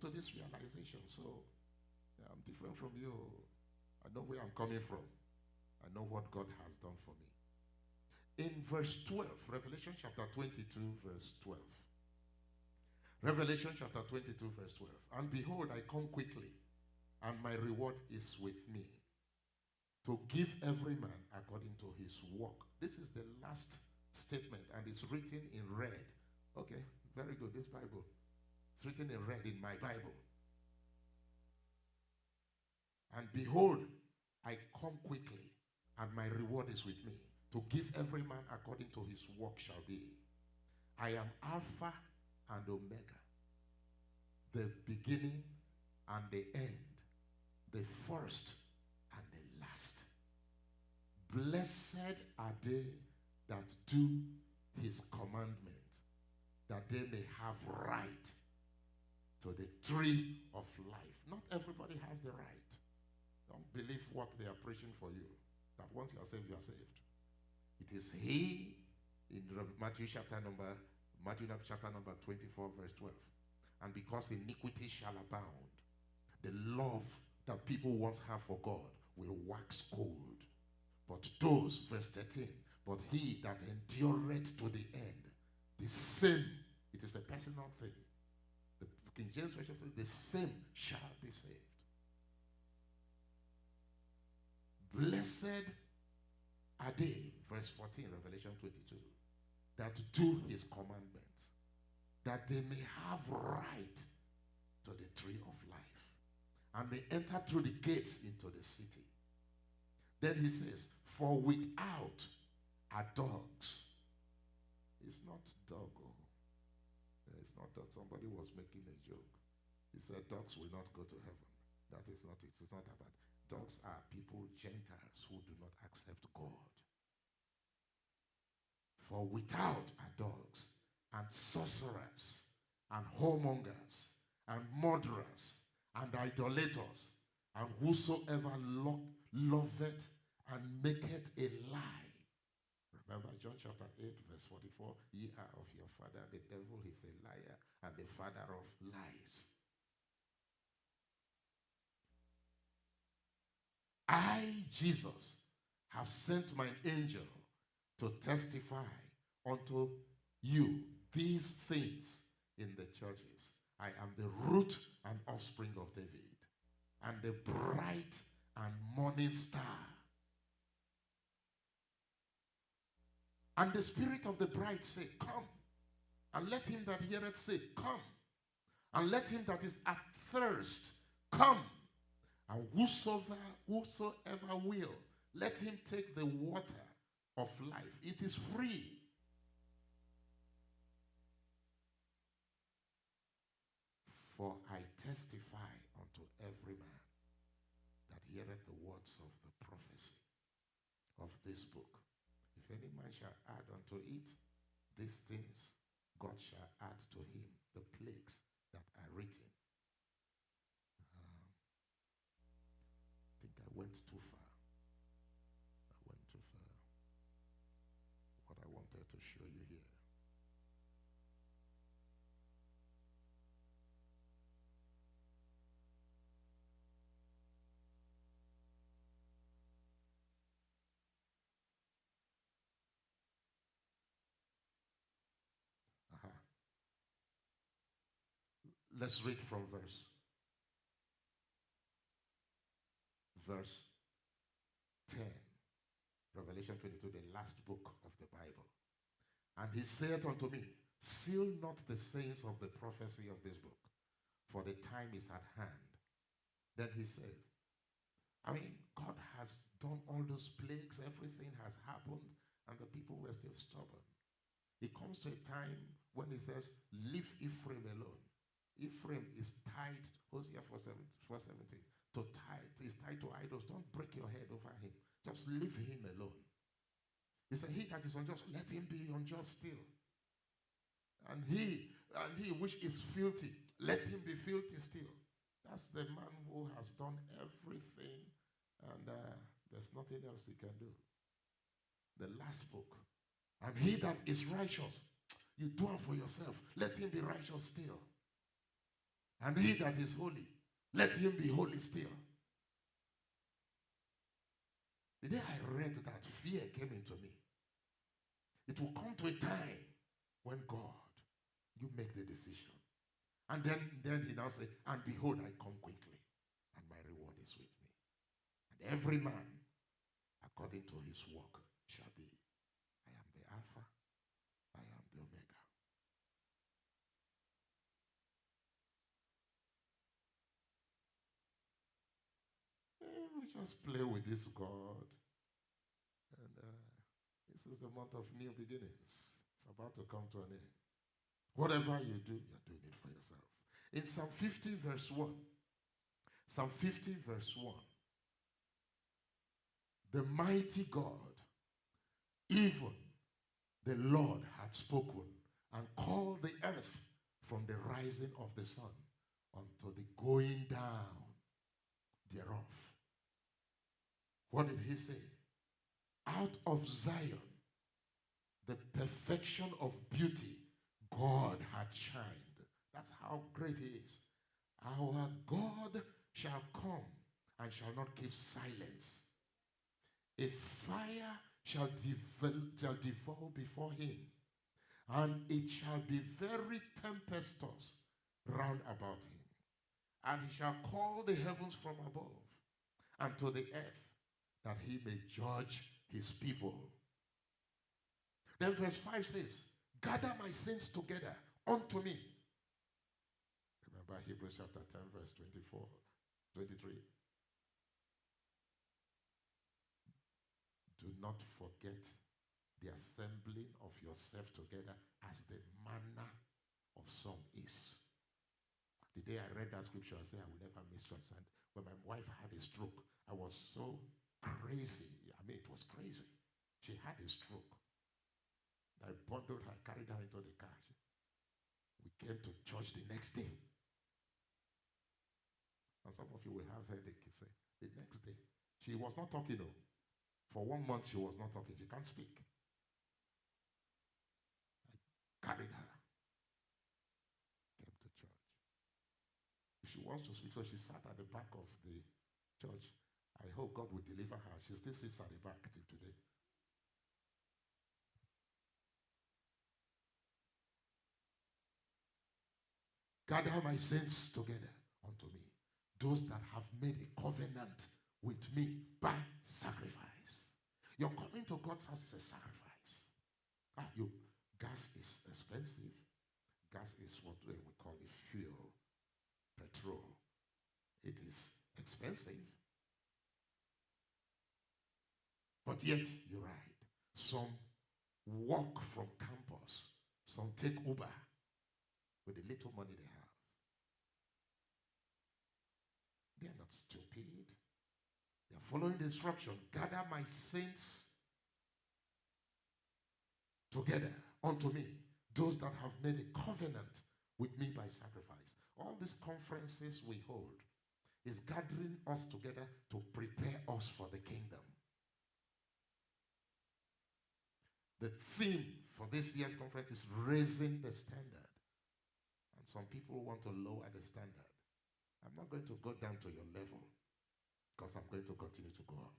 to this realization. So I'm different from you. I know where I'm coming from. I know what God has done for me. In verse 12, Revelation chapter 22, verse 12. Revelation chapter 22, verse 12. And behold, I come quickly, and my reward is with me, to give every man according to his work. This is the last statement, and it's written in red. Okay, very good. This Bible. It's written in red in my Bible. And behold, I come quickly, and my reward is with me, to give every man according to his work shall be. I am Alpha and Omega, the beginning and the end, the first and the last. Blessed are they that do his commandment, that they may have right to the tree of life. Not everybody has the right. Don't believe what they are preaching for you, that once you are saved, you are saved. It is he in Matthew chapter number 24, verse 12. And because iniquity shall abound, the love that people once have for God will wax cold. But those, verse 13, but he that endureth to the end, the same, it is a personal thing. The King James Version says, the same shall be saved. Blessed are they, verse 14, Revelation 22, that do his commandments, that they may have right to the tree of life, and may enter through the gates into the city. Then he says, for without are dogs. It's not dog. It's not that somebody was making a joke. He said dogs will not go to heaven. That is not it. It's not about. Dogs are people, Gentiles, who do not accept God. For without are dogs, and sorcerers, and whoremongers, and murderers, and idolaters, and whosoever loveth and maketh a lie. Remember John chapter 8, verse 44, ye are of your father, the devil is a liar, and the father of lies. I, Jesus, have sent mine angel to testify unto you these things in the churches. I am the root and offspring of David, and the bright and morning star. And the spirit of the bride say, come. And let him that heareth say, come. And let him that is athirst come. And whosoever will, let him take the water of life. It is free. For I testify unto every man that heareth the words of the prophecy of this book. If any man shall add unto it these things, God shall add to him the plagues that are written. I think I went too far. What I wanted to show you here. Let's read from verse 10. Revelation 22, the last book of the Bible. And he said unto me, seal not the sayings of the prophecy of this book, for the time is at hand. Then he said, God has done all those plagues, everything has happened, and the people were still stubborn. It comes to a time when he says, leave Ephraim alone. Ephraim is tied, Hosea 4:17, is tied to idols. Don't break your head over him. Just leave him alone. He said, he that is unjust, let him be unjust still. And he which is filthy, let him be filthy still. That's the man who has done everything, and there's nothing else he can do. The last book. And he that is righteous, you do it for yourself. Let him be righteous still. And he that is holy, let him be holy still. The day I read that, fear came into me. It will come to a time when God, you make the decision. And then he now says, and behold, I come quickly, and my reward is with me. And every man, according to his work, shall be. I am the Alpha, I am the Omega. We just play with this God. And this is the month of new beginnings. It's about to come to an end. Whatever you do, you're doing it for yourself. In Psalm 50 verse 1, Psalm 50 verse 1, the mighty God, even the Lord had spoken and called the earth from the rising of the sun unto the going down thereof. What did he say? Out of Zion, the perfection of beauty, God had shined. That's how great he is. Our God shall come and shall not keep silence. A fire shall devour before him, and it shall be very tempestuous round about him. And he shall call the heavens from above, and to the earth, that he may judge his people. Then verse 5 says, gather my saints together unto me. Remember Hebrews chapter 10 verse 23. Do not forget the assembling of yourself together as the manner of some is. The day I read that scripture, I said, I will never miss church. And when my wife had a stroke, I was so crazy. I mean, it was crazy. She had a stroke. I bundled her, carried her into the car. We came to church the next day. And some of you will have heard you say, the next day. She was not talking, no. For 1 month, she was not talking. She can't speak. I carried her. Came to church. She wants to speak, so she sat at the back of the church. I hope God will deliver her. She still sits at the back till today. Gather my saints together unto me, those that have made a covenant with me by sacrifice. Your coming to God's house is a sacrifice. Gas is expensive. Gas is what we call a fuel, petrol. It is expensive. But yet, you're right. Some walk from campus. Some take Uber with the little money they have. They are not stupid. They are following the instruction. Gather my saints together unto me, those that have made a covenant with me by sacrifice. All these conferences we hold is gathering us together to prepare us for the kingdom. The theme for this year's conference is raising the standard. And some people want to lower the standard. I'm not going to go down to your level because I'm going to continue to go up.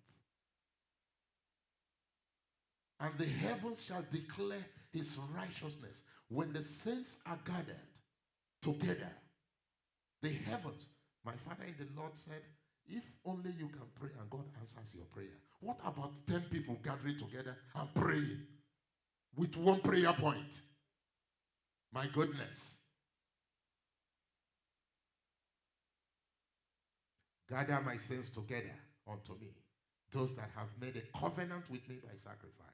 And the heavens shall declare his righteousness. When the saints are gathered together, the heavens, my father in the Lord said, if only you can pray and God answers your prayer. What about 10 people gathering together and praying with one prayer point? My goodness. Gather my saints together unto me, those that have made a covenant with me by sacrifice.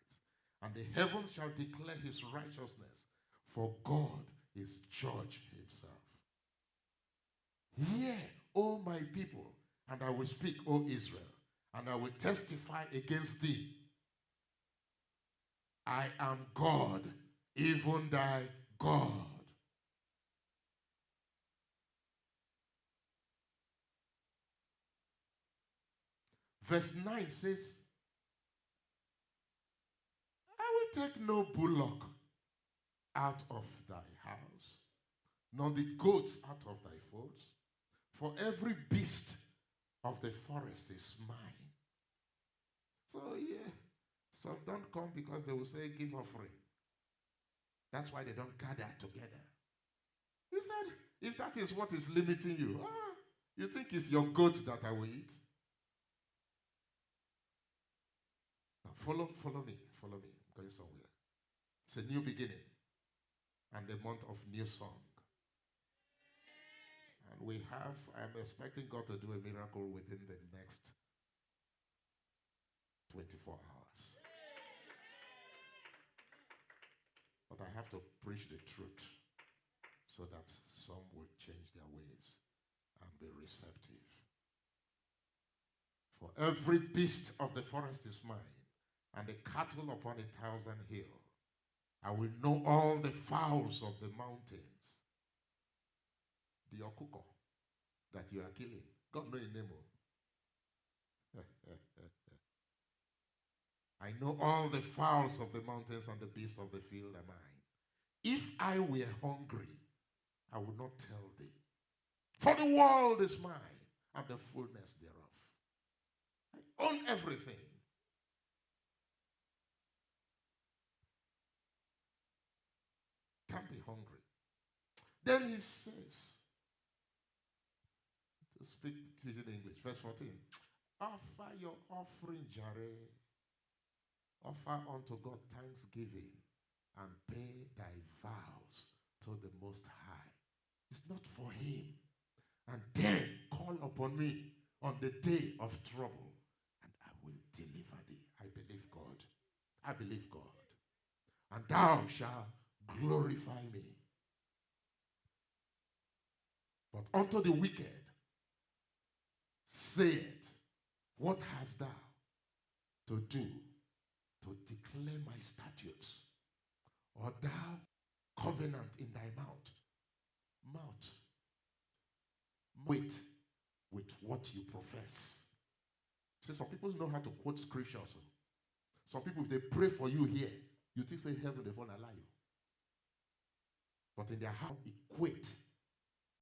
And the heavens shall declare his righteousness, for God is judge himself. Hear, O my people, and I will speak, O Israel, and I will testify against thee. I am God, even thy God. Verse 9 says, I will take no bullock out of thy house, nor the goats out of thy folds. For every beast of the forest is mine. So, yeah, some don't come because they will say, give offering. That's why they don't gather together. He said, if that is what is limiting you, you think it's your goat that I will eat? Now follow me, follow me. I'm going somewhere. It's a new beginning and a month of new song. And I'm expecting God to do a miracle within the next 24 hours. But I have to preach the truth so that some will change their ways and be receptive. For every beast of the forest is mine, and the cattle upon 1,000 hills. I will know all the fowls of the mountains. The okuko that you are killing. God know your name. I know all the fowls of the mountains and the beasts of the field are mine. If I were hungry, I would not tell thee. For the world is mine and the fullness thereof. I own everything. Can't be hungry. Then he says, to speak to it in English, verse 14, offer your offering, Jare. Offer unto God thanksgiving and pay thy vows to the Most High. It's not for him. And then call upon me on the day of trouble, and I will deliver thee. I believe God. I believe God. And thou shalt glorify me. But unto the wicked, say it, what hast thou to do to declare my statutes? Or thou covenant in thy mouth? Wait with what you profess. See, some people know how to quote scriptures. Some people, if they pray for you here, you think say heaven, they fall and lie you. But in their heart, equate